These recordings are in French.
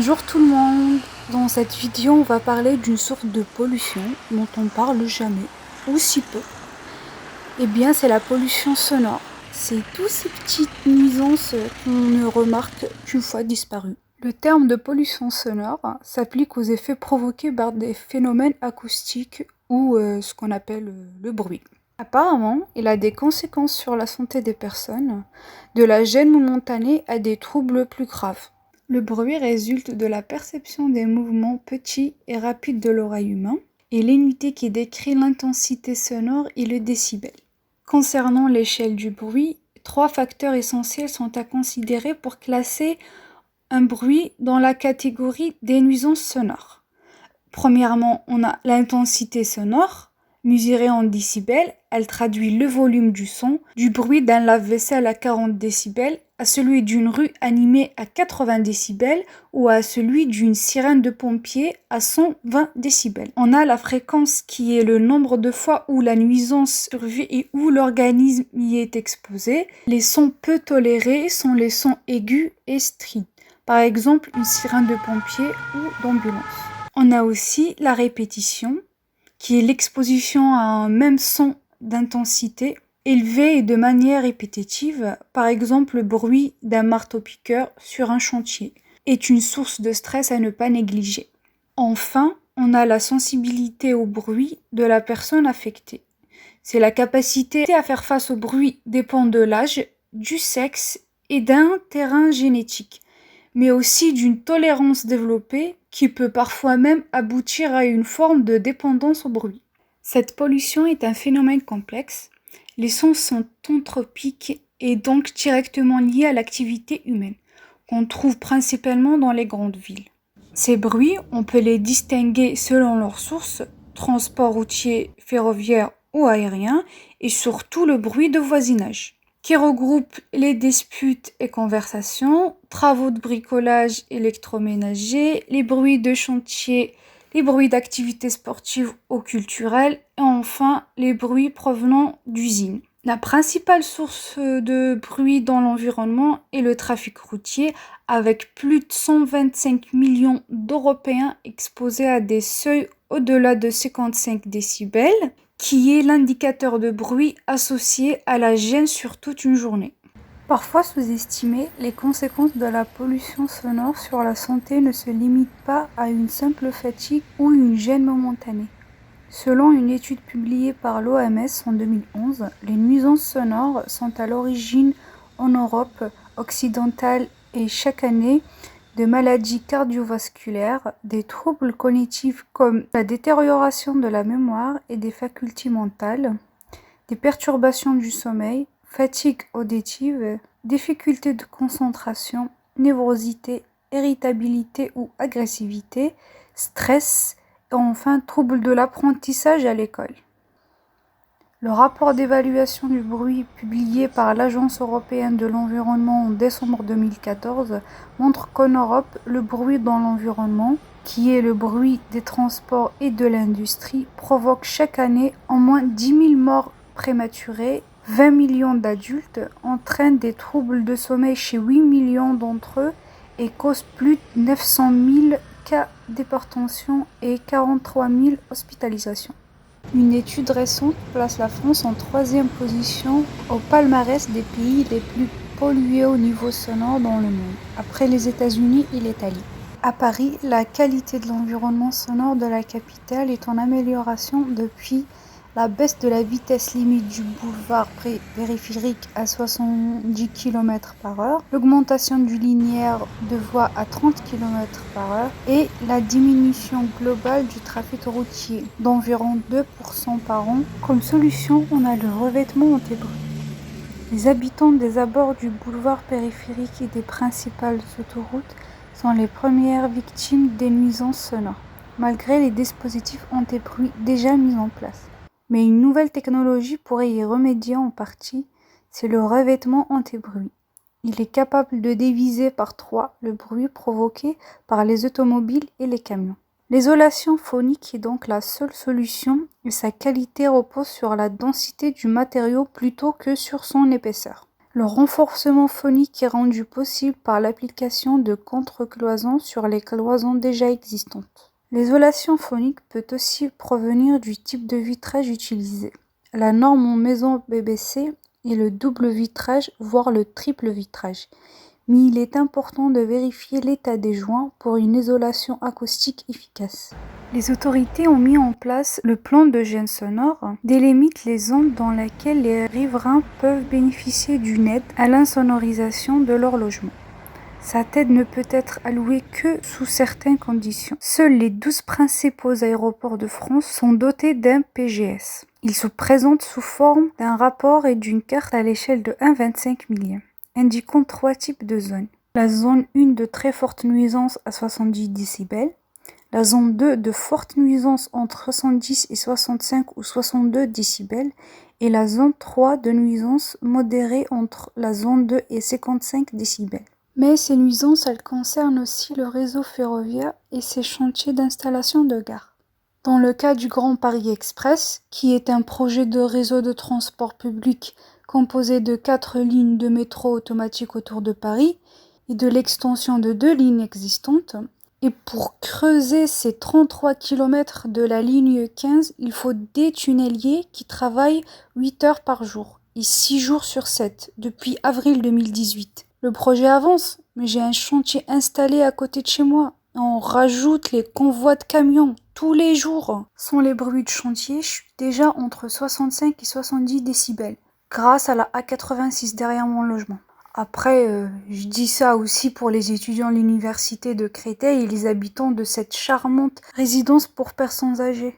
Bonjour tout le monde. Dans cette vidéo, on va parler d'une sorte de pollution dont on parle jamais, ou si peu. Eh bien, c'est la pollution sonore. C'est toutes ces petites nuisances qu'on ne remarque qu'une fois disparues. Le terme de pollution sonore s'applique aux effets provoqués par des phénomènes acoustiques ou ce qu'on appelle le bruit. Apparemment, il a des conséquences sur la santé des personnes, de la gêne momentanée à des troubles plus graves. Le bruit résulte de la perception des mouvements petits et rapides de l'oreille humaine, et l'unité qui décrit l'intensité sonore est le décibel. Concernant l'échelle du bruit, 3 facteurs essentiels sont à considérer pour classer un bruit dans la catégorie des nuisances sonores. Premièrement, on a l'intensité sonore, mesurée en décibels. Elle traduit le volume du son, du bruit d'un lave-vaisselle à 40 décibels, à celui d'une rue animée à 80 décibels ou à celui d'une sirène de pompiers à 120 décibels. On a la fréquence qui est le nombre de fois où la nuisance survit et où l'organisme y est exposé. Les sons peu tolérés sont les sons aigus et stridents. Par exemple, une sirène de pompiers ou d'ambulance. On a aussi la répétition, qui est l'exposition à un même son d'intensité élevée et de manière répétitive. Par exemple, le bruit d'un marteau-piqueur sur un chantier est une source de stress à ne pas négliger. Enfin, on a la sensibilité au bruit de la personne affectée. C'est la capacité à faire face au bruit dépend de l'âge, du sexe et d'un terrain génétique, mais aussi d'une tolérance développée qui peut parfois même aboutir à une forme de dépendance au bruit. Cette pollution est un phénomène complexe. Les sons sont anthropiques et donc directement liés à l'activité humaine, qu'on trouve principalement dans les grandes villes. Ces bruits, on peut les distinguer selon leur source, transport routier, ferroviaire ou aérien, et surtout le bruit de voisinage, qui regroupe les disputes et conversations, travaux de bricolage électroménager, les bruits de chantier, les bruits d'activités sportives ou culturelles, et enfin les bruits provenant d'usines. La principale source de bruit dans l'environnement est le trafic routier, avec plus de 125 millions d'Européens exposés à des seuils au-delà de 55 décibels, qui est l'indicateur de bruit associé à la gêne sur toute une journée. Parfois sous-estimées, les conséquences de la pollution sonore sur la santé ne se limitent pas à une simple fatigue ou une gêne momentanée. Selon une étude publiée par l'OMS en 2011, les nuisances sonores sont à l'origine en Europe occidentale et chaque année de maladies cardiovasculaires, des troubles cognitifs comme la détérioration de la mémoire et des facultés mentales, des perturbations du sommeil, fatigue auditive, difficultés de concentration, névrosité, irritabilité ou agressivité, stress et enfin troubles de l'apprentissage à l'école. Le rapport d'évaluation du bruit publié par l'Agence européenne de l'environnement en décembre 2014 montre qu'en Europe, le bruit dans l'environnement, qui est le bruit des transports et de l'industrie, provoque chaque année en moins 10 000 morts prématurées, 20 millions d'adultes, entraîne des troubles de sommeil chez 8 millions d'entre eux et cause plus de 900 000 cas d'hypertension et 43 000 hospitalisations. Une étude récente place la France en 3e position au palmarès des pays les plus pollués au niveau sonore dans le monde, après les États-Unis et l'Italie. À Paris, la qualité de l'environnement sonore de la capitale est en amélioration depuis la baisse de la vitesse limite du boulevard périphérique à 70 km/h, l'augmentation du linéaire de voie à 30 km/h et la diminution globale du trafic routier d'environ 2% par an. Comme solution, on a le revêtement anti-bruit. Les habitants des abords du boulevard périphérique et des principales autoroutes sont les premières victimes des nuisances sonores, malgré les dispositifs anti-bruit déjà mis en place. Mais une nouvelle technologie pourrait y remédier en partie, c'est le revêtement anti-bruit. Il est capable de diviser par 3 le bruit provoqué par les automobiles et les camions. L'isolation phonique est donc la seule solution et sa qualité repose sur la densité du matériau plutôt que sur son épaisseur. Le renforcement phonique est rendu possible par l'application de contre-cloisons sur les cloisons déjà existantes. L'isolation phonique peut aussi provenir du type de vitrage utilisé. La norme en maison BBC est le double vitrage, voire le triple vitrage. Mais il est important de vérifier l'état des joints pour une isolation acoustique efficace. Les autorités ont mis en place le plan de gêne sonore, délimite les zones dans lesquelles les riverains peuvent bénéficier d'une aide à l'insonorisation de leur logement. Cette aide ne peut être allouée que sous certaines conditions. Seuls les 12 principaux aéroports de France sont dotés d'un PGS. Il se présente sous forme d'un rapport et d'une carte à l'échelle de 1,25 millième, indiquant 3 types de zones. La zone 1 de très forte nuisance à 70 décibels, la zone 2 de forte nuisance entre 70 et 65 ou 62 décibels et la zone 3 de nuisance modérée entre la zone 2 et 55 décibels. Mais ces nuisances, elles concernent aussi le réseau ferroviaire et ses chantiers d'installation de gare. Dans le cas du Grand Paris Express, qui est un projet de réseau de transport public composé de 4 lignes de métro automatique autour de Paris et de l'extension de 2 lignes existantes, et pour creuser ces 33 km de la ligne 15, il faut des tunneliers qui travaillent 8 heures par jour et 6 jours sur 7 depuis avril 2018. Le projet avance, mais j'ai un chantier installé à côté de chez moi. On rajoute les convois de camions tous les jours. Sans les bruits de chantier, je suis déjà entre 65 et 70 décibels, grâce à la A86 derrière mon logement. Après, je dis ça aussi pour les étudiants de l'université de Créteil et les habitants de cette charmante résidence pour personnes âgées.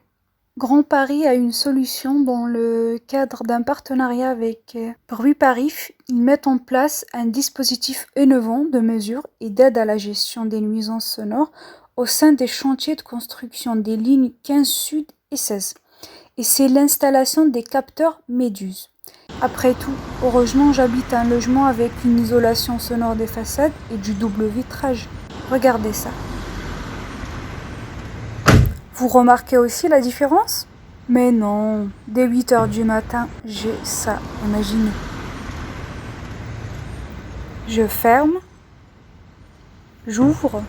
Grand Paris a une solution dans le cadre d'un partenariat avec Bruit Paris. Ils mettent en place un dispositif innovant de mesure et d'aide à la gestion des nuisances sonores au sein des chantiers de construction des lignes 15 Sud et 16. Et c'est l'installation des capteurs Méduse. Après tout, heureusement, j'habite un logement avec une isolation sonore des façades et du double vitrage. Regardez ça. Vous remarquez aussi la différence ? Mais non, dès 8 heures du matin, j'ai ça, imaginez. Je ferme, j'ouvre,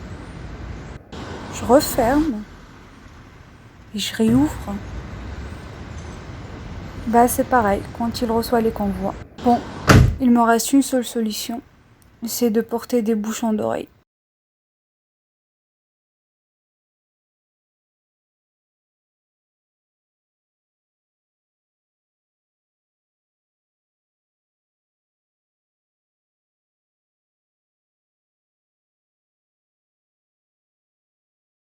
je referme et je réouvre. Bah c'est pareil quand il reçoit les convois. Bon, il me reste une seule solution, c'est de porter des bouchons d'oreilles.